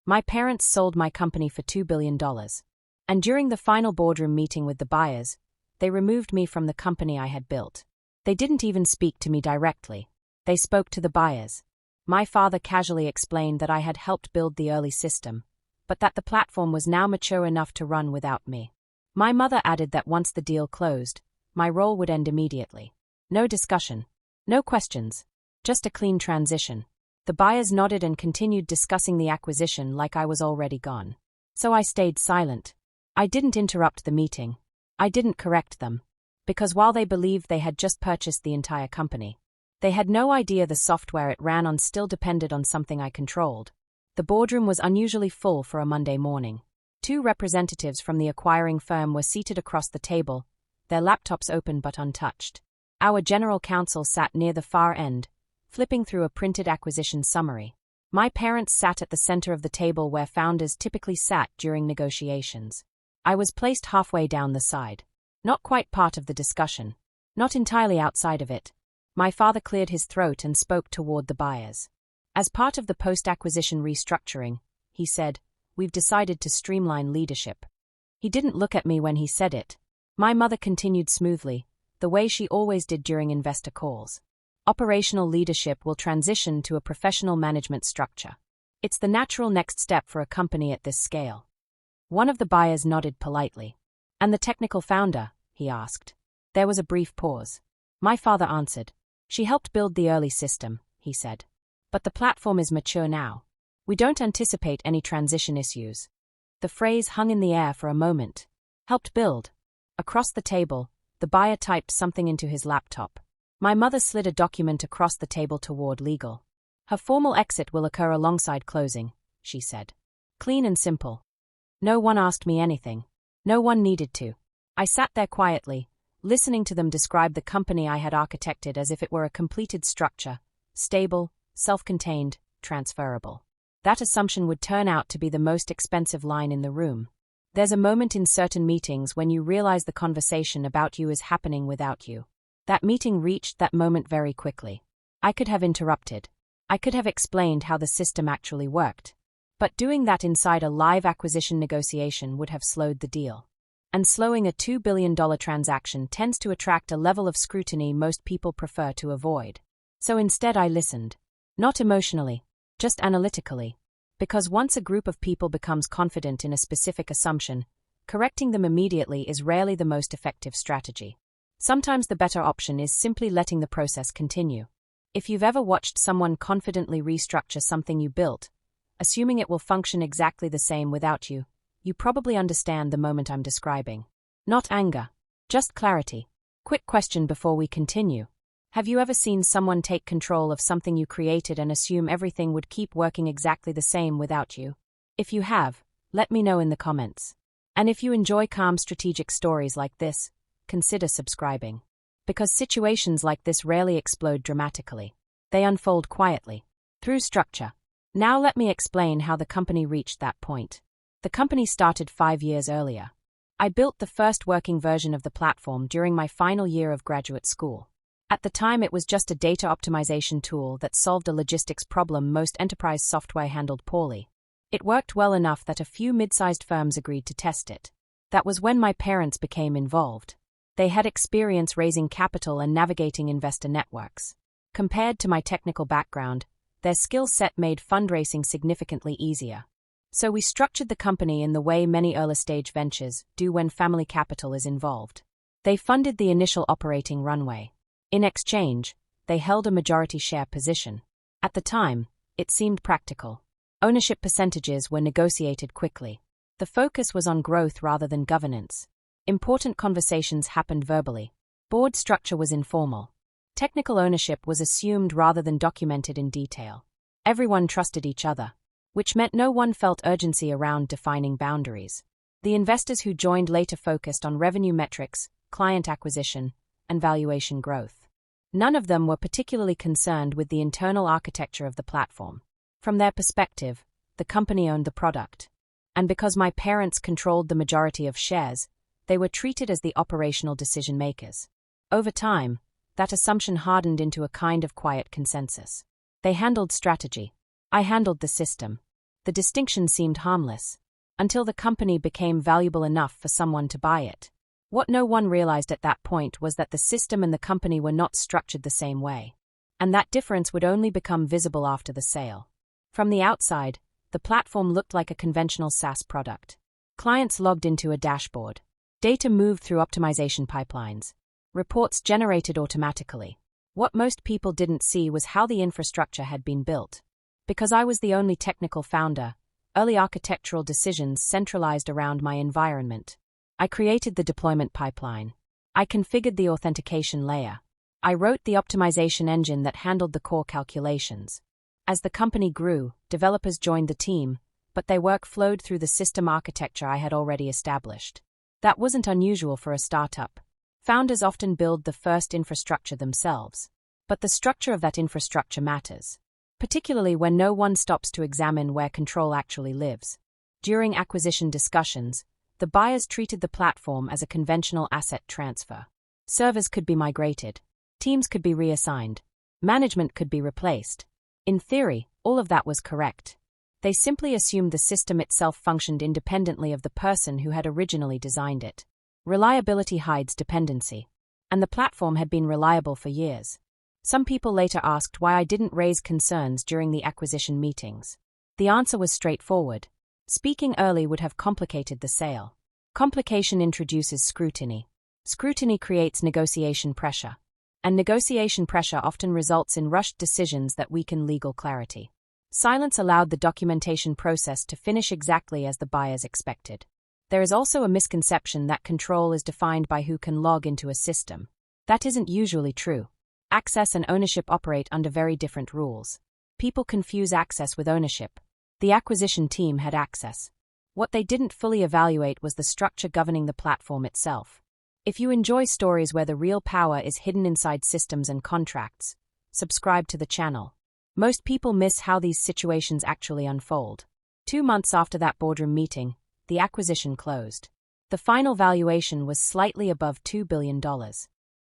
My parents sold my company for $2 billion. And during the final boardroom meeting with the buyers, they removed me from the company I had built. They didn't even speak to me directly. They spoke to the buyers. My father casually explained that I had helped build the early system, but that the platform was now mature enough to run without me. My mother added that once the deal closed, my role would end immediately. No discussion. No questions. Just a clean transition. The buyers nodded and continued discussing the acquisition like I was already gone. So I stayed silent. I didn't interrupt the meeting. I didn't correct them. Because while they believed they had just purchased the entire company, they had no idea the software it ran on still depended on something I controlled. The boardroom was unusually full for a Monday morning. 2 representatives from the acquiring firm were seated across the table, their laptops open but untouched. Our general counsel sat near the far end, flipping through a printed acquisition summary. My parents sat at the center of the table where founders typically sat during negotiations. I was placed halfway down the side. Not quite part of the discussion. Not entirely outside of it. My father cleared his throat and spoke toward the buyers. As part of the post-acquisition restructuring, he said, "We've decided to streamline leadership." He didn't look at me when he said it. My mother continued smoothly, the way she always did during investor calls. Operational leadership will transition to a professional management structure. It's the natural next step for a company at this scale. One of the buyers nodded politely. "And the technical founder?" he asked. There was a brief pause. My father answered. "She helped build the early system," he said. "But the platform is mature now. We don't anticipate any transition issues." The phrase hung in the air for a moment. Helped build. Across the table, the buyer typed something into his laptop. My mother slid a document across the table toward legal. "Her formal exit will occur alongside closing," she said. Clean and simple. No one asked me anything. No one needed to. I sat there quietly, listening to them describe the company I had architected as if it were a completed structure, stable, self-contained, transferable. That assumption would turn out to be the most expensive line in the room. There's a moment in certain meetings when you realize the conversation about you is happening without you. That meeting reached that moment very quickly. I could have interrupted. I could have explained how the system actually worked. But doing that inside a live acquisition negotiation would have slowed the deal. And slowing a $2 billion transaction tends to attract a level of scrutiny most people prefer to avoid. So instead I listened. Not emotionally, just analytically. Because once a group of people becomes confident in a specific assumption, correcting them immediately is rarely the most effective strategy. Sometimes the better option is simply letting the process continue. If you've ever watched someone confidently restructure something you built, assuming it will function exactly the same without you, you probably understand the moment I'm describing. Not anger, just clarity. Quick question before we continue. Have you ever seen someone take control of something you created and assume everything would keep working exactly the same without you? If you have, let me know in the comments. And if you enjoy calm strategic stories like this, consider subscribing. Because situations like this rarely explode dramatically. They unfold quietly, through structure. Now let me explain how the company reached that point. The company started 5 years earlier. I built the first working version of the platform during my final year of graduate school. At the time it was just a data optimization tool that solved a logistics problem most enterprise software handled poorly. It worked well enough that a few mid-sized firms agreed to test it. That was when my parents became involved. They had experience raising capital and navigating investor networks. Compared to my technical background, their skill set made fundraising significantly easier. So we structured the company in the way many early-stage ventures do when family capital is involved. They funded the initial operating runway. In exchange, they held a majority share position. At the time, it seemed practical. Ownership percentages were negotiated quickly. The focus was on growth rather than governance. Important conversations happened verbally. Board structure was informal. Technical ownership was assumed rather than documented in detail. Everyone trusted each other, which meant no one felt urgency around defining boundaries. The investors who joined later focused on revenue metrics, client acquisition, and valuation growth. None of them were particularly concerned with the internal architecture of the platform. From their perspective, the company owned the product. And because my parents controlled the majority of shares, they were treated as the operational decision makers. Over time, that assumption hardened into a kind of quiet consensus. They handled strategy. I handled the system. The distinction seemed harmless, until the company became valuable enough for someone to buy it. What no one realized at that point was that the system and the company were not structured the same way, and that difference would only become visible after the sale. From the outside, the platform looked like a conventional SaaS product. Clients logged into a dashboard. Data moved through optimization pipelines. Reports generated automatically. What most people didn't see was how the infrastructure had been built. Because I was the only technical founder, early architectural decisions centralized around my environment. I created the deployment pipeline. I configured the authentication layer. I wrote the optimization engine that handled the core calculations. As the company grew, developers joined the team, but their work flowed through the system architecture I had already established. That wasn't unusual for a startup. Founders often build the first infrastructure themselves. But the structure of that infrastructure matters, particularly when no one stops to examine where control actually lives. During acquisition discussions, the buyers treated the platform as a conventional asset transfer. Servers could be migrated. Teams could be reassigned. Management could be replaced. In theory, all of that was correct. They simply assumed the system itself functioned independently of the person who had originally designed it. Reliability hides dependency. And the platform had been reliable for years. Some people later asked why I didn't raise concerns during the acquisition meetings. The answer was straightforward. Speaking early would have complicated the sale. Complication introduces scrutiny. Scrutiny creates negotiation pressure. And negotiation pressure often results in rushed decisions that weaken legal clarity. Silence allowed the documentation process to finish exactly as the buyers expected. There is also a misconception that control is defined by who can log into a system. That isn't usually true. Access and ownership operate under very different rules. People confuse access with ownership. The acquisition team had access. What they didn't fully evaluate was the structure governing the platform itself. If you enjoy stories where the real power is hidden inside systems and contracts, subscribe to the channel. Most people miss how these situations actually unfold. 2 months after that boardroom meeting, the acquisition closed. The final valuation was slightly above $2 billion.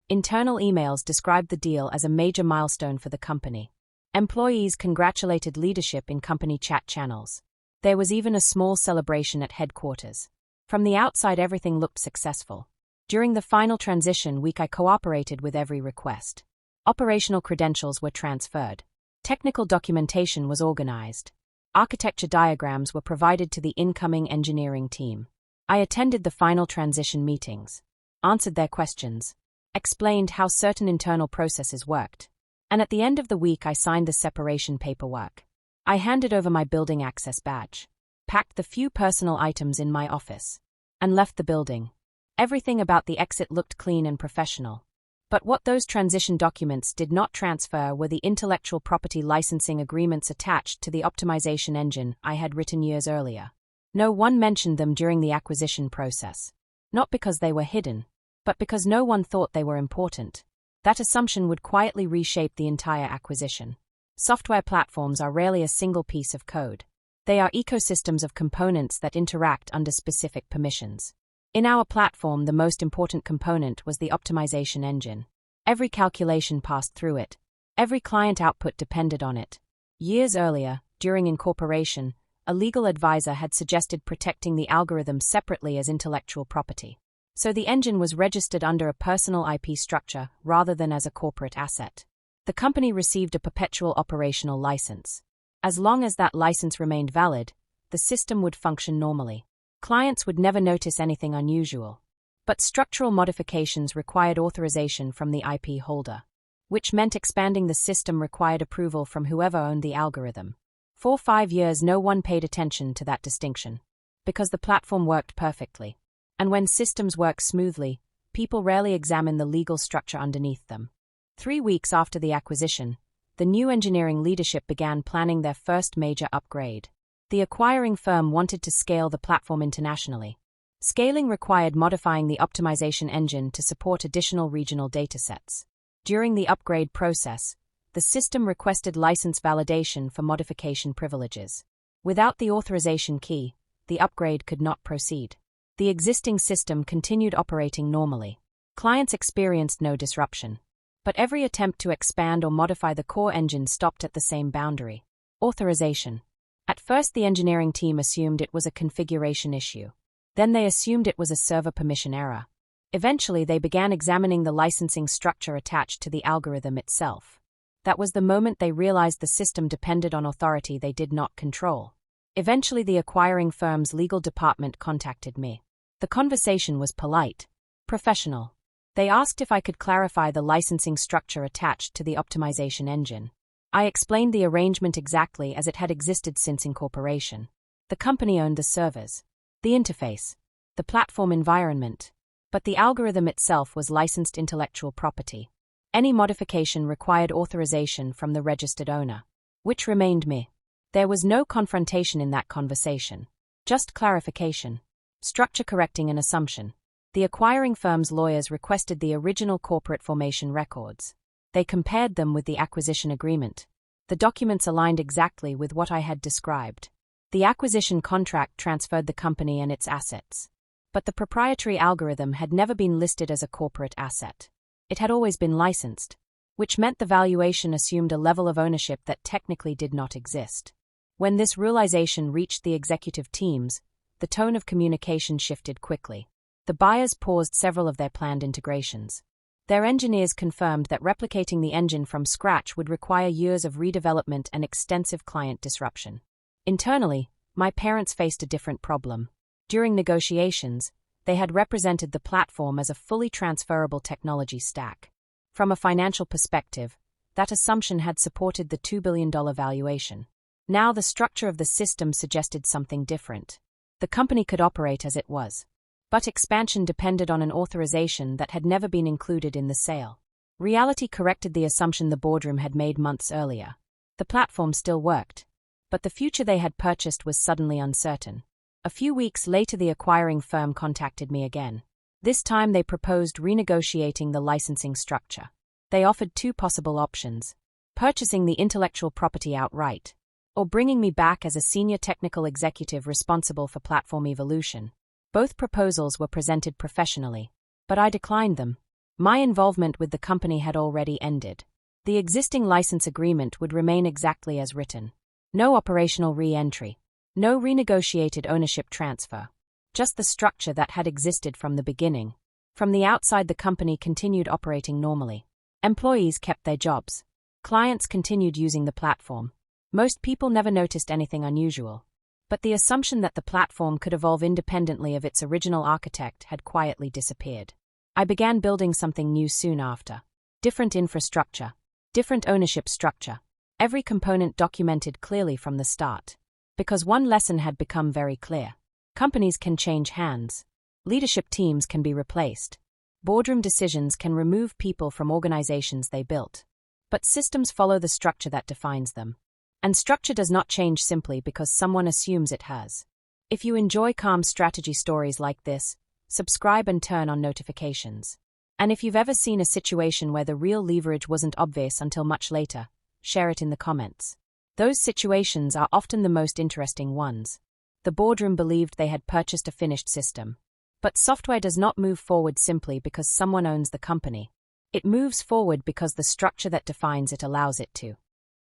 Internal emails described the deal as a major milestone for the company. Employees congratulated leadership in company chat channels. There was even a small celebration at headquarters. From the outside, everything looked successful. During the final transition week, I cooperated with every request. Operational credentials were transferred. Technical documentation was organized. Architecture diagrams were provided to the incoming engineering team. I attended the final transition meetings, answered their questions, explained how certain internal processes worked. And at the end of the week, I signed the separation paperwork. I handed over my building access badge, packed the few personal items in my office, and left the building. Everything about the exit looked clean and professional. But what those transition documents did not transfer were the intellectual property licensing agreements attached to the optimization engine I had written years earlier. No one mentioned them during the acquisition process. Not because they were hidden, but because no one thought they were important. That assumption would quietly reshape the entire acquisition. Software platforms are rarely a single piece of code. They are ecosystems of components that interact under specific permissions. In our platform, the most important component was the optimization engine. Every calculation passed through it. Every client output depended on it. Years earlier, during incorporation, a legal advisor had suggested protecting the algorithm separately as intellectual property. So the engine was registered under a personal IP structure rather than as a corporate asset. The company received a perpetual operational license. As long as that license remained valid, the system would function normally. Clients would never notice anything unusual. But structural modifications required authorization from the IP holder, which meant expanding the system required approval from whoever owned the algorithm. For 5 years, no one paid attention to that distinction, because the platform worked perfectly. And when systems work smoothly, people rarely examine the legal structure underneath them. 3 weeks after the acquisition, the new engineering leadership began planning their first major upgrade. The acquiring firm wanted to scale the platform internationally. Scaling required modifying the optimization engine to support additional regional datasets. During the upgrade process, the system requested license validation for modification privileges. Without the authorization key, the upgrade could not proceed. The existing system continued operating normally. Clients experienced no disruption. But every attempt to expand or modify the core engine stopped at the same boundary: authorization. At first, the engineering team assumed it was a configuration issue. Then they assumed it was a server permission error. Eventually, they began examining the licensing structure attached to the algorithm itself. That was the moment they realized the system depended on authority they did not control. Eventually, the acquiring firm's legal department contacted me. The conversation was polite, professional. They asked if I could clarify the licensing structure attached to the optimization engine. I explained the arrangement exactly as it had existed since incorporation. The company owned the servers, the interface, the platform environment, but the algorithm itself was licensed intellectual property. Any modification required authorization from the registered owner, which remained me. There was no confrontation in that conversation, just clarification, structure correcting an assumption. The acquiring firm's lawyers requested the original corporate formation records. They compared them with the acquisition agreement. The documents aligned exactly with what I had described. The acquisition contract transferred the company and its assets. But the proprietary algorithm had never been listed as a corporate asset. It had always been licensed, which meant the valuation assumed a level of ownership that technically did not exist. When this realization reached the executive teams, the tone of communication shifted quickly. The buyers paused several of their planned integrations. Their engineers confirmed that replicating the engine from scratch would require years of redevelopment and extensive client disruption. Internally, my parents faced a different problem. During negotiations, they had represented the platform as a fully transferable technology stack. From a financial perspective, that assumption had supported the $2 billion valuation. Now the structure of the system suggested something different. The company could operate as it was. But expansion depended on an authorization that had never been included in the sale. Reality corrected the assumption the boardroom had made months earlier. The platform still worked, but the future they had purchased was suddenly uncertain. A few weeks later, the acquiring firm contacted me again. This time they proposed renegotiating the licensing structure. They offered two possible options: purchasing the intellectual property outright, or bringing me back as a senior technical executive responsible for platform evolution. Both proposals were presented professionally, but I declined them. My involvement with the company had already ended. The existing license agreement would remain exactly as written. No operational re-entry. No renegotiated ownership transfer. Just the structure that had existed from the beginning. From the outside, the company continued operating normally. Employees kept their jobs. Clients continued using the platform. Most people never noticed anything unusual. But the assumption that the platform could evolve independently of its original architect had quietly disappeared. I began building something new soon after. Different infrastructure. Different ownership structure. Every component documented clearly from the start. Because one lesson had become very clear. Companies can change hands. Leadership teams can be replaced. Boardroom decisions can remove people from organizations they built. But systems follow the structure that defines them. And structure does not change simply because someone assumes it has. If you enjoy calm strategy stories like this, subscribe and turn on notifications. And if you've ever seen a situation where the real leverage wasn't obvious until much later, share it in the comments. Those situations are often the most interesting ones. The boardroom believed they had purchased a finished system. But software does not move forward simply because someone owns the company. It moves forward because the structure that defines it allows it to.